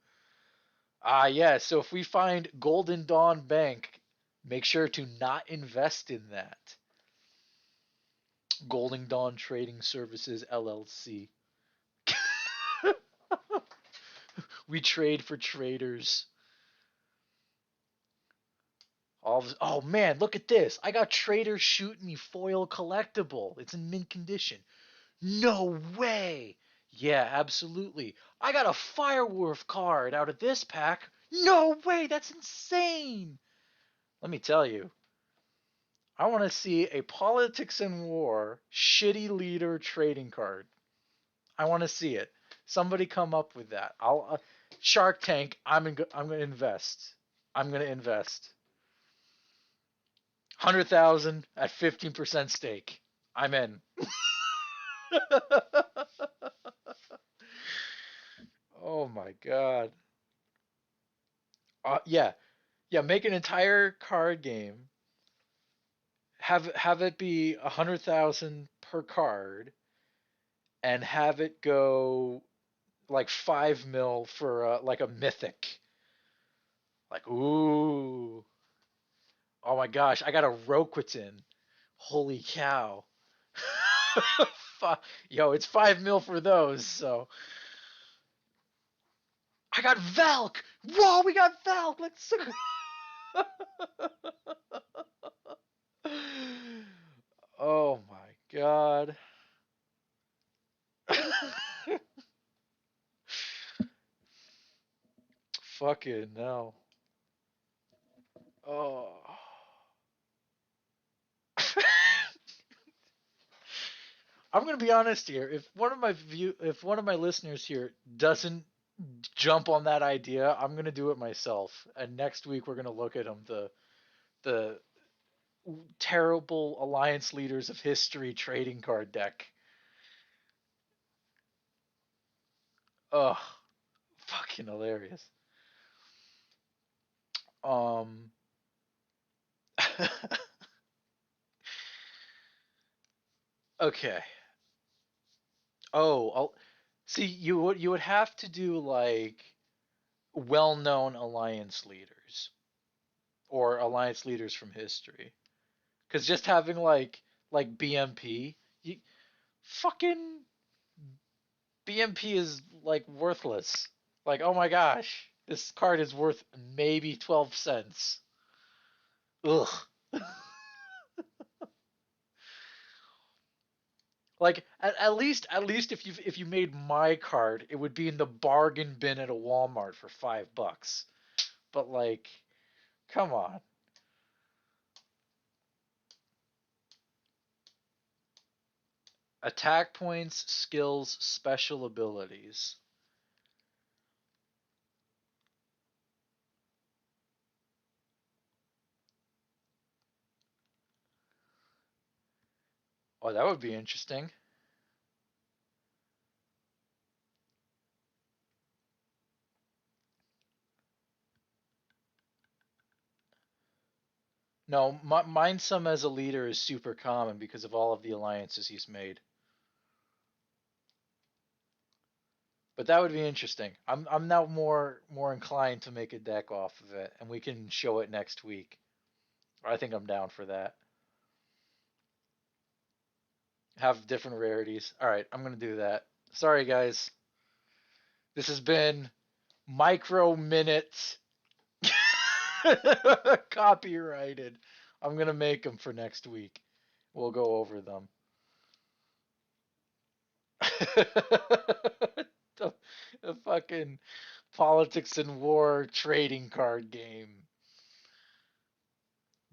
Ah, yeah. So if we find Golden Dawn Bank, make sure to not invest in that. Golden Dawn Trading Services LLC. We trade for traders. Oh man, look at this. I got Trader Shoot Me foil collectible. It's in mint condition. No way. Yeah, absolutely. I got a Firewolf card out of this pack. No way, that's insane. Let me tell you, I want to see a Politics and War shitty leader trading card. I want to see it. Somebody come up with that. I'll Shark Tank. I'm gonna invest. I'm gonna invest 100,000 at 15% stake. I'm in. my god. Yeah, yeah. Make an entire card game. Have it be 100,000 per card, and have it go like 5 mil for like a mythic. Like, ooh, oh my gosh, I got a Roquetin. Holy cow. Yo, it's 5 mil for those, so I got Valk! Whoa, we got Valk! Let's Oh my god. Fucking no. Oh. I'm gonna be honest here. If one of my listeners here doesn't jump on that idea, I'm gonna do it myself. And next week we're gonna look at them, the terrible alliance leaders of history trading card deck. Ugh, fucking hilarious. Um, okay. Oh, see. You would have to do like well-known alliance leaders or alliance leaders from history, because just having like BMP, you fucking BMP is like worthless. Like, oh my gosh, this card is worth maybe 12 cents. Ugh. Like at least if you made my card, it would be in the bargain bin at a Walmart for $5. But like, come on. Attack points, skills, special abilities. Oh, that would be interesting. No, Mindsum as a leader is super common because of all of the alliances he's made. But that would be interesting. I'm now more inclined to make a deck off of it, and we can show it next week. I think I'm down for that. Have different rarities. All right, I'm gonna do that. Sorry, guys. This has been micro minutes copyrighted. I'm gonna make them for next week. We'll go over them. the, the fucking politics and war trading card game.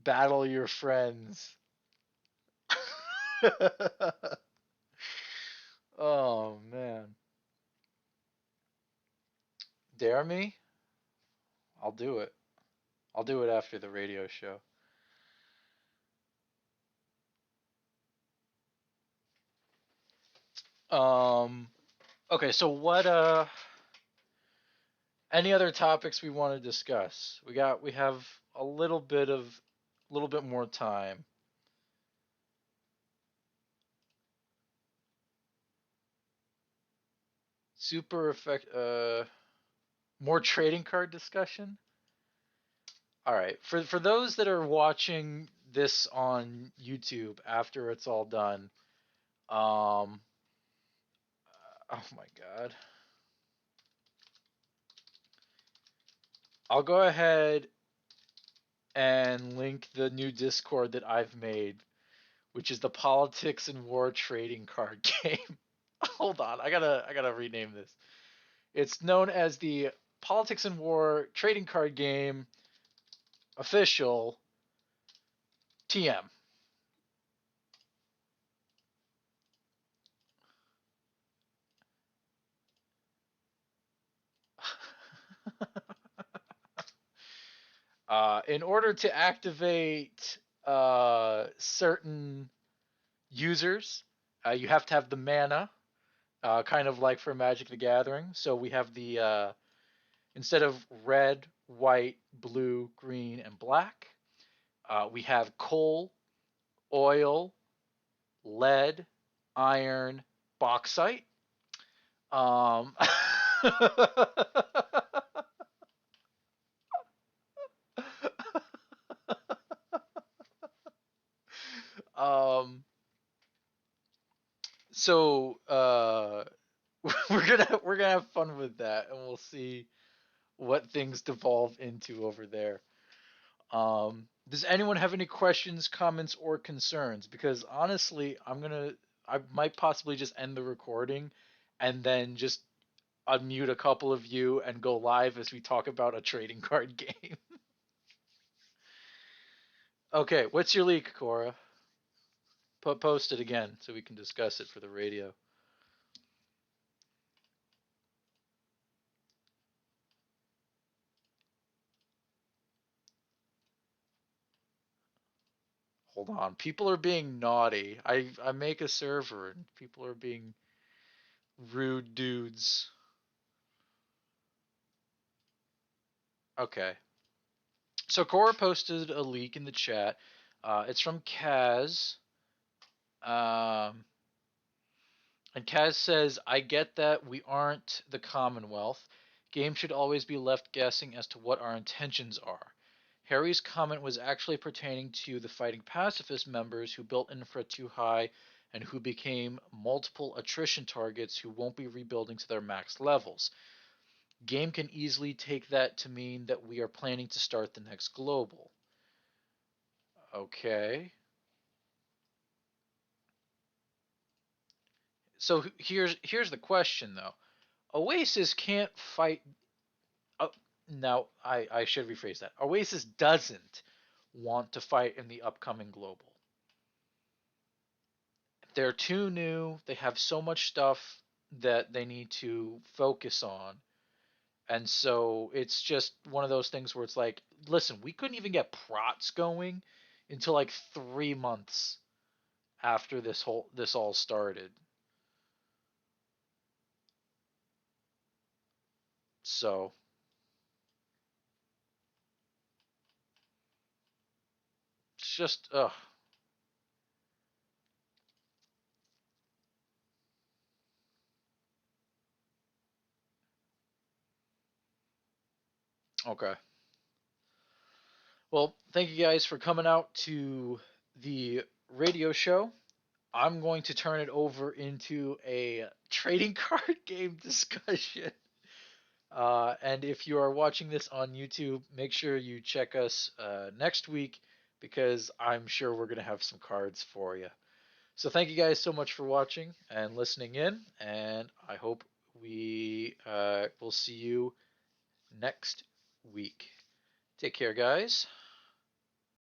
Battle your friends. Oh man. Dare me? I'll do it. I'll do it after the radio show. Um okay, so what any other topics we want to discuss? We have a little bit more time. Super effect more trading card discussion? All right. For those that are watching this on YouTube after it's all done, um oh my god. I'll go ahead and link the new Discord that I've made, which is the Politics and War Trading Card Game. Hold on, I gotta rename this. It's known as the Politics and War Trading Card Game Official TM. In order to activate certain users, you have to have the mana. kind of like for Magic the Gathering. So we have the instead of red, white, blue, green, and black, we have coal, oil, lead, iron, bauxite. Um, um, so we're gonna have fun with that, and we'll see what things devolve into over there. Does anyone have any questions, comments, or concerns? Because honestly, I might possibly just end the recording and then just unmute a couple of you and go live as we talk about a trading card game. Okay, what's your leak, Cora? Post it again so we can discuss it for the radio. Hold on. People are being naughty. I make a server and people are being rude dudes. Okay. So Cora posted a leak in the chat. It's from Kaz. Um, and Kaz says, I get that we aren't the Commonwealth. Games should always be left guessing as to what our intentions are. Harry's comment was actually pertaining to the fighting pacifist members who built infra too high and who became multiple attrition targets who won't be rebuilding to their max levels. Game can easily take that to mean that we are planning to start the next global. Okay. So here's the question though. Oasis can't fight. Uh, now I should rephrase that. Oasis doesn't want to fight in the upcoming global. They're too new. They have so much stuff that they need to focus on. And so it's just one of those things where it's like, listen, we couldn't even get prots going until like 3 months after this all started. So it's just ugh. Okay. Well, thank you guys for coming out to the radio show. I'm going to turn it over into a trading card game discussion. And if you are watching this on YouTube, make sure you check us next week because I'm sure we're going to have some cards for you. So thank you guys so much for watching and listening in, and I hope we will see you next week. Take care, guys.